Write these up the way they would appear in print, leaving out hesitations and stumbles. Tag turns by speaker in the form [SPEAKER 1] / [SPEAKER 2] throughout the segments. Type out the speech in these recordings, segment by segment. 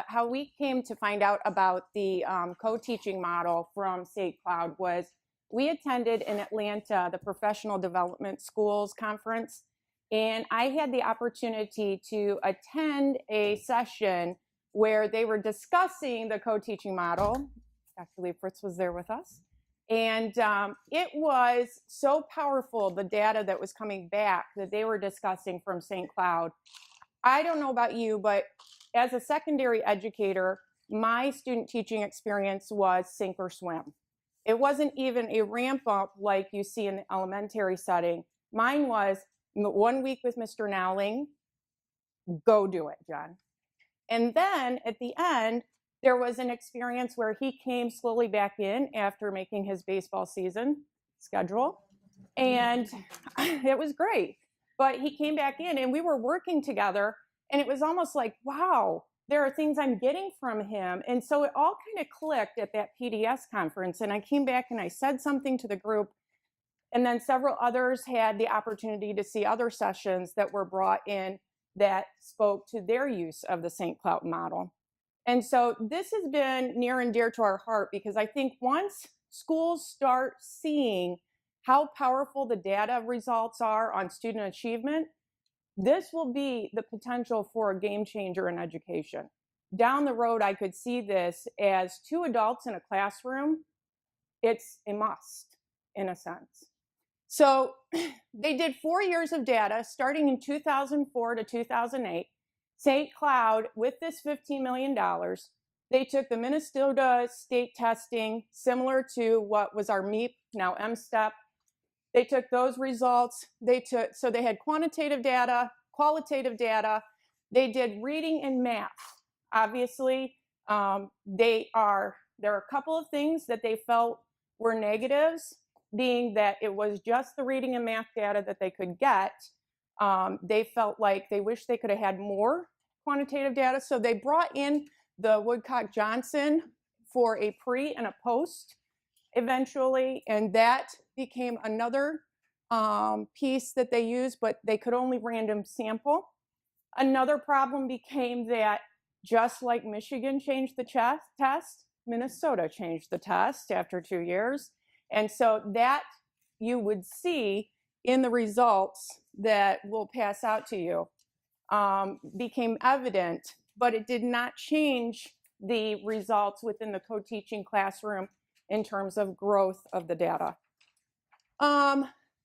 [SPEAKER 1] how we came to find out about the co-teaching model from St. Cloud was we attended in Atlanta the Professional Development Schools Conference, and I had the opportunity to attend a session where they were discussing the co-teaching model. Dr. Lee Fritz was there with us. And it was so powerful, the data that was coming back that they were discussing from St. Cloud. I don't know about you, but as a secondary educator, my student teaching experience was sink or swim. It wasn't even a ramp up like you see in the elementary setting. Mine was 1 week with Mr. Nowling, go do it, John. And then at the end, there was an experience where he came slowly back in after making his baseball season schedule. And it was great. But he came back in and we were working together, and it was almost like, wow, there are things I'm getting from him. And so it all kind of clicked at that PDS conference. And I came back and I said something to the group. And then several others had the opportunity to see other sessions that were brought in that spoke to their use of the St. Cloud model. And so this has been near and dear to our heart, because I think once schools start seeing how powerful the data results are on student achievement, this will be the potential for a game changer in education. Down the road, I could see this as 2 adults in a classroom. It's a must, in a sense. So they did 4 years of data, starting in 2004 to 2008. St. Cloud, with this $15 million, they took the Minnesota state testing, similar to what was our MEP, now MSTEP. They took those results. So they had quantitative data, qualitative data. They did reading and math. Obviously, there are a couple of things that they felt were negatives, being that it was just the reading and math data that they could get. They felt like they wish they could have had more quantitative data. So they brought in the Woodcock-Johnson for a pre and a post eventually, and that became another piece that they used, but they could only random sample. Another problem became that just like Michigan changed the test, Minnesota changed the test after 2 years. And so that you would see in the results that we'll pass out to you became evident, but it did not change the results within the co-teaching classroom in terms of growth of the data.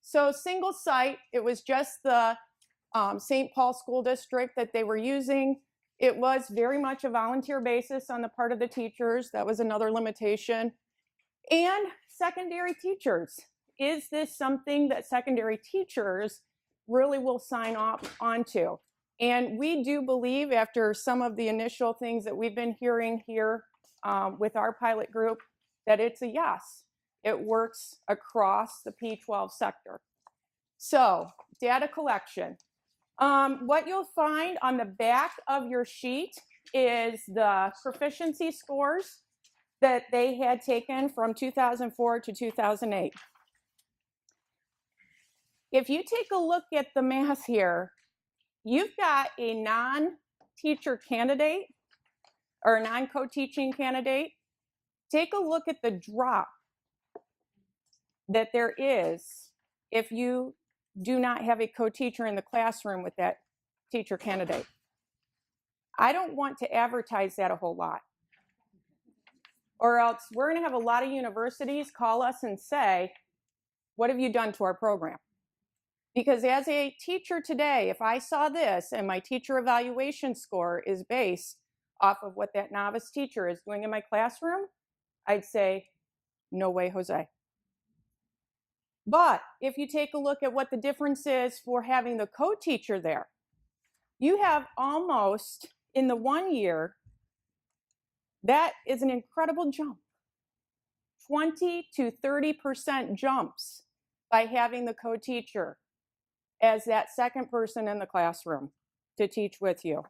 [SPEAKER 1] So single site, it was just the St. Paul School District that they were using. It was very much a volunteer basis on the part of the teachers. That was another limitation. And secondary teachers. Is this something that secondary teachers really will sign off onto? And we do believe, after some of the initial things that we've been hearing here with our pilot group, that it's a yes. It works across the P12 sector. So, data collection. What you'll find on the back of your sheet is the proficiency scores that they had taken from 2004 to 2008. If you take a look at the math here, you've got a non-teacher candidate or a non-co-teaching candidate. Take a look at the drop that there is if you do not have a co-teacher in the classroom with that teacher candidate. I don't want to advertise that a whole lot. Or else we're going to have a lot of universities call us and say, what have you done to our program? Because as a teacher today, if I saw this and my teacher evaluation score is based off of what that novice teacher is doing in my classroom, I'd say, no way, Jose. But if you take a look at what the difference is for having the co-teacher there, you have almost, in the 1 year, that is an incredible jump. 20 to 30% jumps by having the co-teacher as that second person in the classroom to teach with you.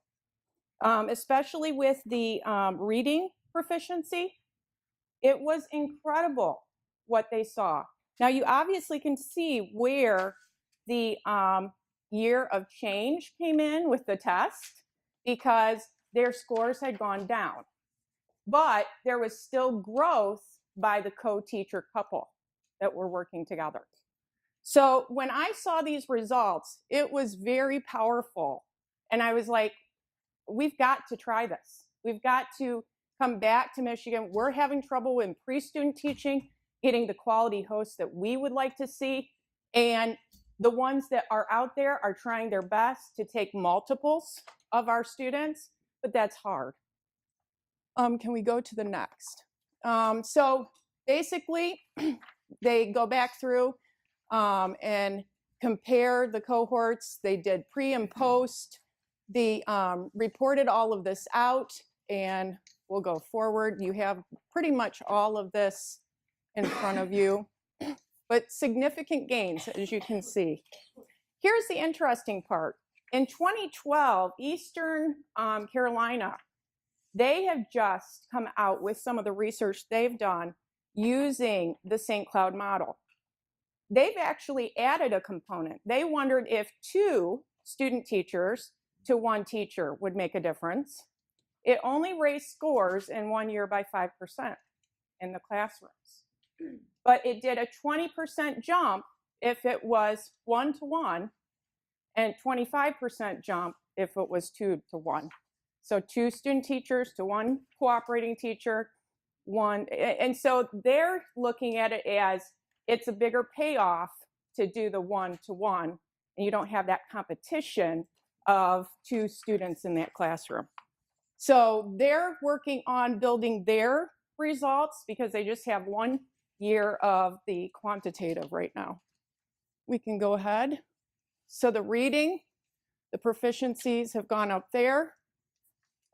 [SPEAKER 1] Especially with the reading proficiency, it was incredible what they saw. Now you obviously can see where the year of change came in with the test, because their scores had gone down. But there was still growth by the co-teacher couple that were working together. So when I saw these results, it was very powerful. And I was like, we've got to try this. We've got to come back to Michigan. We're having trouble in pre-student teaching, getting the quality hosts that we would like to see. And the ones that are out there are trying their best to take multiples of our students, but that's hard. Can we go to the next? So basically, they go back through and compare the cohorts. They did pre and post. They reported all of this out, and we'll go forward. You have pretty much all of this in front of you, but significant gains, as you can see. Here's the interesting part. In 2012, Eastern Carolina, they have just come out with some of the research they've done using the St. Cloud model. They've actually added a component. They wondered if 2 student teachers to 1 teacher would make a difference. It only raised scores in 1 year by 5% in the classrooms. But it did a 20% jump if it was 1-to-1 and 25% jump if it was 2-to-1. So 2 student teachers to 1 cooperating teacher, 1. And so they're looking at it as it's a bigger payoff to do the 1-to-1, and you don't have that competition of 2 students in that classroom. So they're working on building their results because they just have 1 year of the quantitative right now. We can go ahead. So the reading, the proficiencies have gone up there.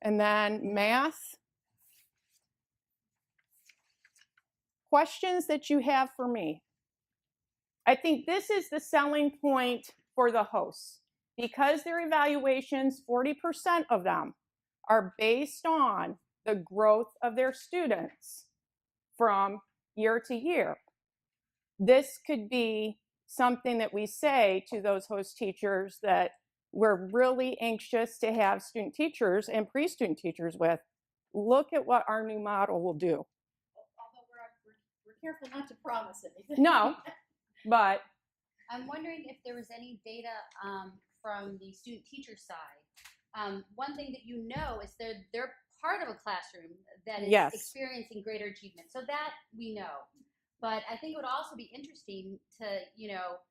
[SPEAKER 1] And then math. Questions that you have for me. I think this is the selling point for the hosts. Because their evaluations, 40% of them are based on the growth of their students from year to year. This could be something that we say to those host teachers that we're really anxious to have student teachers and pre-student teachers with. Look at what our new model will do.
[SPEAKER 2] Although we're careful not to promise anything.
[SPEAKER 1] No, but
[SPEAKER 2] I'm wondering if there was any data from the student teacher side. One thing that you know is they're part of a classroom that is
[SPEAKER 1] yes.
[SPEAKER 2] experiencing greater achievement. So that we know. But I think it would also be interesting to,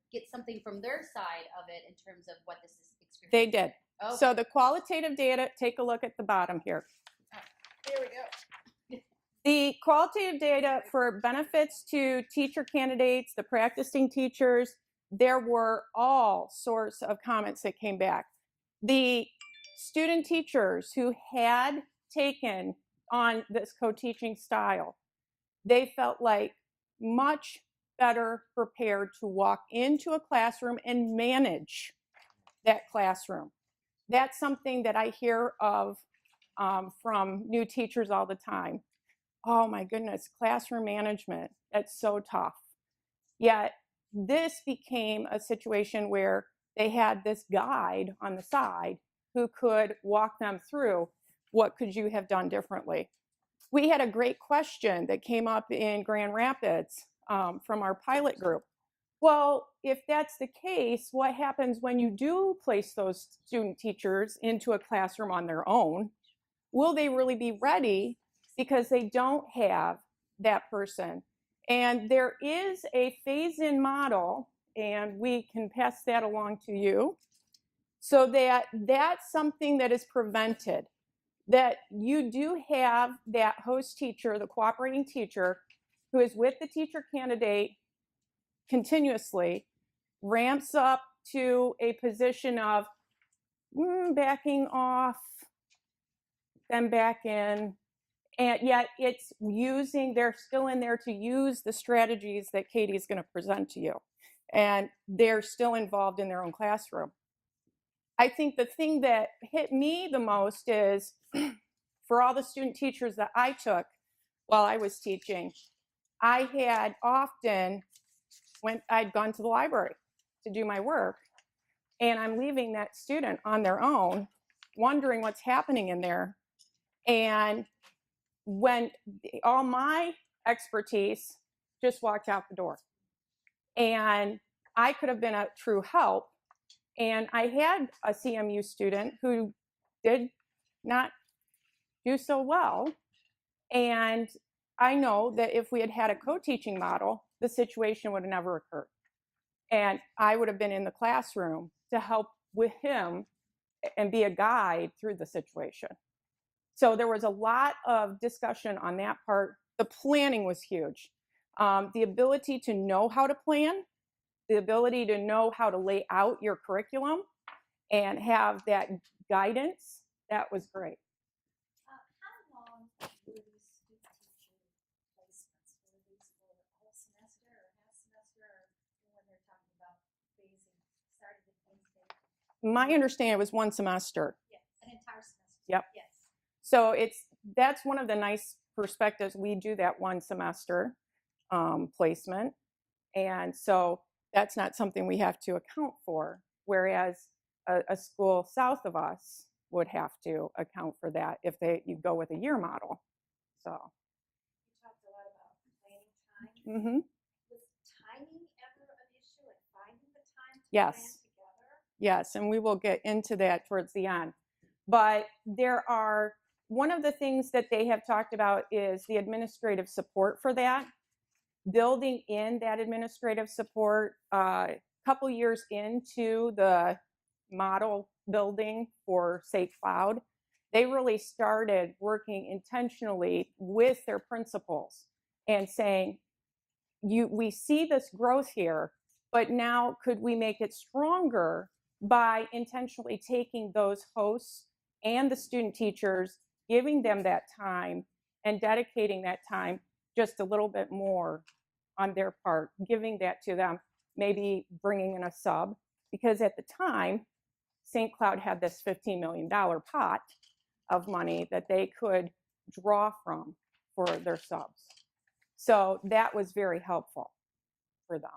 [SPEAKER 2] get something from their side of it in terms of what this is experiencing.
[SPEAKER 1] They did.
[SPEAKER 2] Okay.
[SPEAKER 1] So the qualitative data, take a look at the bottom here.
[SPEAKER 2] There we go.
[SPEAKER 1] The qualitative data for benefits to teacher candidates, the practicing teachers, there were all sorts of comments that came back. The student teachers who had taken on this co-teaching style, they felt like much better prepared to walk into a classroom and manage that classroom. That's something that I hear of from new teachers all the time. Oh my goodness, classroom management, that's so tough. Yet this became a situation where they had this guide on the side who could walk them through what could you have done differently. We had a great question that came up in Grand Rapids from our pilot group. Well, if that's the case, what happens when you do place those student teachers into a classroom on their own? Will they really be ready because they don't have that person? And there is a phase-in model, and we can pass that along to you, so that that's something that is prevented, that you do have that host teacher, the cooperating teacher, who is with the teacher candidate continuously, ramps up to a position of backing off, then back in, and yet it's using, they're still in there to use the strategies that Katie's going to present to you. And they're still involved in their own classroom. I think the thing that hit me the most is for all the student teachers that I took while I was teaching, I had often, when I'd gone to the library to do my work, and I'm leaving that student on their own, wondering what's happening in there And when all my expertise just walked out the door. And I could have been a true help. And I had a CMU student who did not do so well. And I know that if we had had a co-teaching model, the situation would have never occurred. And I would have been in the classroom to help with him and be a guide through the situation. So there was a lot of discussion on that part. The planning was huge. The ability to know how to plan, the ability to know how to lay out your curriculum and have that guidance, that was great.
[SPEAKER 3] How long were these student teacher placements? Were these for a whole semester or half semester, or when they're talking about phasing, starting at Wednesday?
[SPEAKER 1] My understanding it was one semester.
[SPEAKER 3] Yeah, an entire semester.
[SPEAKER 1] Yep.
[SPEAKER 3] Yes.
[SPEAKER 1] So that's one of the nice perspectives. We do that one semester placement. And so that's not something we have to account for, whereas a school south of us would have to account for that if you go with a year model. So.
[SPEAKER 3] You talked a lot about planning time.
[SPEAKER 1] Mm-hmm.
[SPEAKER 3] Was timing ever an issue, like finding the time to
[SPEAKER 1] Yes.
[SPEAKER 3] plan together?
[SPEAKER 1] Yes, and we will get into that towards the end. But one of the things that they have talked about is the administrative support for that. Building in that administrative support, a couple years into the model building for St. Cloud, they really started working intentionally with their principals and saying, we see this growth here, but now could we make it stronger by intentionally taking those hosts and the student teachers, giving them that time and dedicating that time just a little bit more on their part, giving that to them, maybe bringing in a sub, because at the time, St. Cloud had this $15 million pot of money that they could draw from for their subs. So that was very helpful for them.